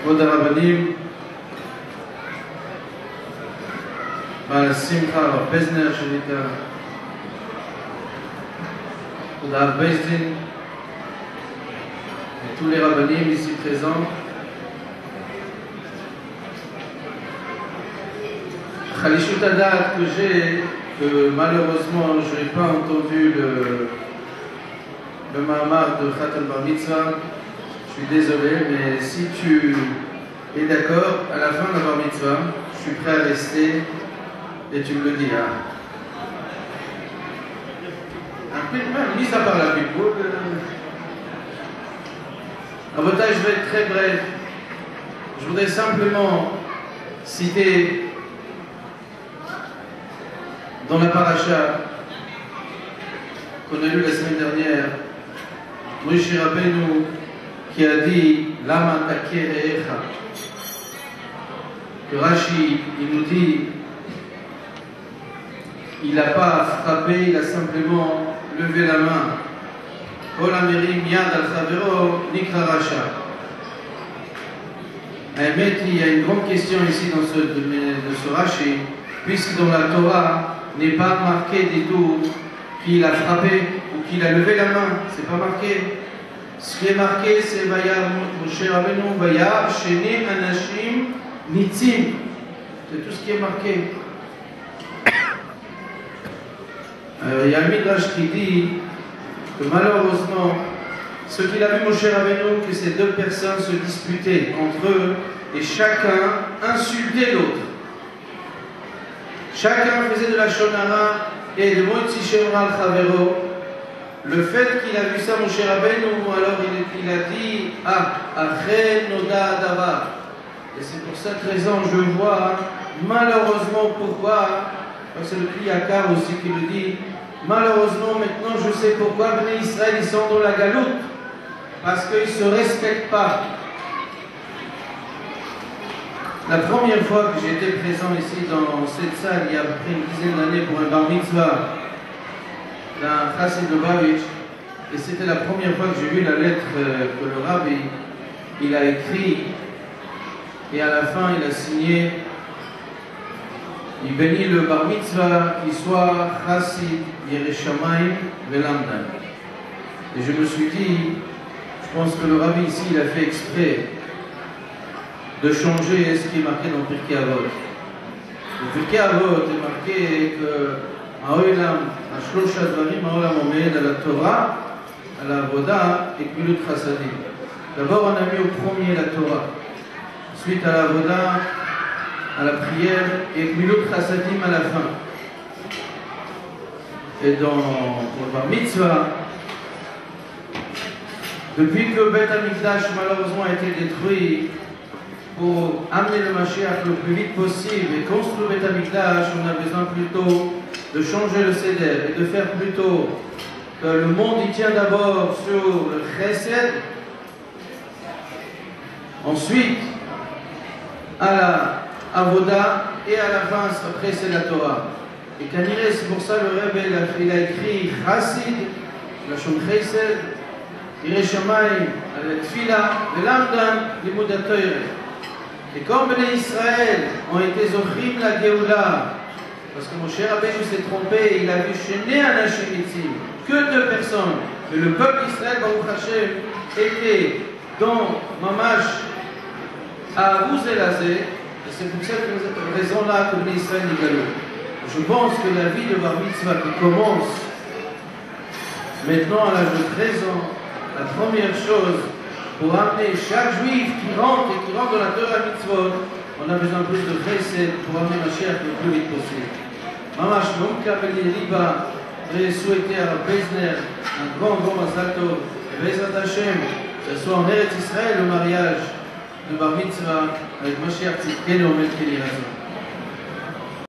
כבוד הרבנים, בעל שמחה הרב פזנר שנקרא, כבוד הרב בייסדין, et tous les rabbinim ici présents. Khalishut Adat que j'ai, que malheureusement je n'ai pas entendu le Mahamar de Khatam Bar Mitzvah. Je suis désolé, mais si tu es d'accord, à la fin de la Bar Mitzvah, je suis prêt à rester et tu me le diras. Un peu de mal, mis à part la Bible. Rabotai, je vais être très bref. Je voudrais simplement citer dans la paracha qu'on a lu la semaine dernière, Moshe Rabbeinu qui a dit Lama taker echa. Que Rashi, il nous dit, il n'a pas frappé, il a simplement levé la main. Kol amerim yad al chavero nikra rasha. Il y a une grande question ici dans ce Rashi, puisque dans la Torah n'est pas marqué du tout qu'il a frappé ou qu'il a levé la main, c'est pas marqué. Ce qui est marqué, c'est Vayar Moshe Rabbeinu, Vayar Sheni Anashim Nitzim. C'est tout ce qui est marqué. Il y a un Midrash qui dit que malheureusement, ce qu'il a vu Moshe Rabbeinu, que ces deux personnes se disputaient entre eux et chacun insultait l'autre. Chacun faisait de la shonara et de Motzi Shemra al-Chavero. Le fait qu'il a vu ça, Moshe Rabbeinu, alors il a dit Achen Noda Davar. Et c'est pour cette raison je vois, malheureusement, pourquoi, parce que c'est le Kliyakar aussi qui le dit, malheureusement maintenant je sais pourquoi Bnei Israël ils sont dans la galoute, parce qu'ils ne se respectent pas. La première fois que j'étais présent ici dans cette salle, il y a à peu près une dizaine d'années pour un bar mitzvah d'un Chassid Lubavitch, et c'était la première fois que j'ai vu la lettre que le rabbi il a écrit, et à la fin il a signé, il bénit le bar mitzvah qu'il soit Chassid Yirei Shamayim Velamdan. Et je me suis dit, je pense que le rabbi ici il a fait exprès de changer ce qui est marqué dans Pirkei Avot. Le Pirkei Avot est marqué que Ha'olam, Ashlosha Dvarim, Ha'olam Omed, à la Torah, à la Avoda et Gmilut Chassadim. D'abord, on a mis au premier la Torah, ensuite à la Avoda, à la prière et Gmilut Chassadim à la fin. Et pour le Bar Mitzvah, depuis que Beth Amikdash malheureusement a été détruit, pour amener le Mashiach le plus vite possible et construire Beth Amikdash, on a besoin plutôt de changer le Seder et de faire plutôt que le monde y tient d'abord sur le Chesed, ensuite à la Avoda et à la fin, après c'est la Torah. Et Kaniré, c'est pour ça le Rebbe il a écrit Chassid, la Shon Chesed, Yirei Shamayim, la Tfila, Velamdan, Limud HaTorah. Et comme les Israël ont été zochrim la Géoula, parce que Moshe Rabbeinu s'est trompé, il a vu Shene Anashim Nitzim, que deux personnes, mais le peuple d'Israël, Baruch Hashem, était dans Mamash à Abou Zelazé, et c'est pour cette raison-là que les Israël n'y galou. Je pense que la vie de Bar Mitzvah qui commence maintenant à l'âge de 13 ans, la première chose, pour amener chaque juif qui rentre dans la Torah Mitzvot, on a besoin plus de chesed pour amener Mashiach le plus vite possible. Mamash, mon Kabeli Riba, j'ai souhaité à Bezner un grand Mazal Tov, et Bezrat Hashem, que ce soit en Eretz Israël le mariage de Bar Mitzvah avec Mashiach Tzidkenu Omed Keli Razon.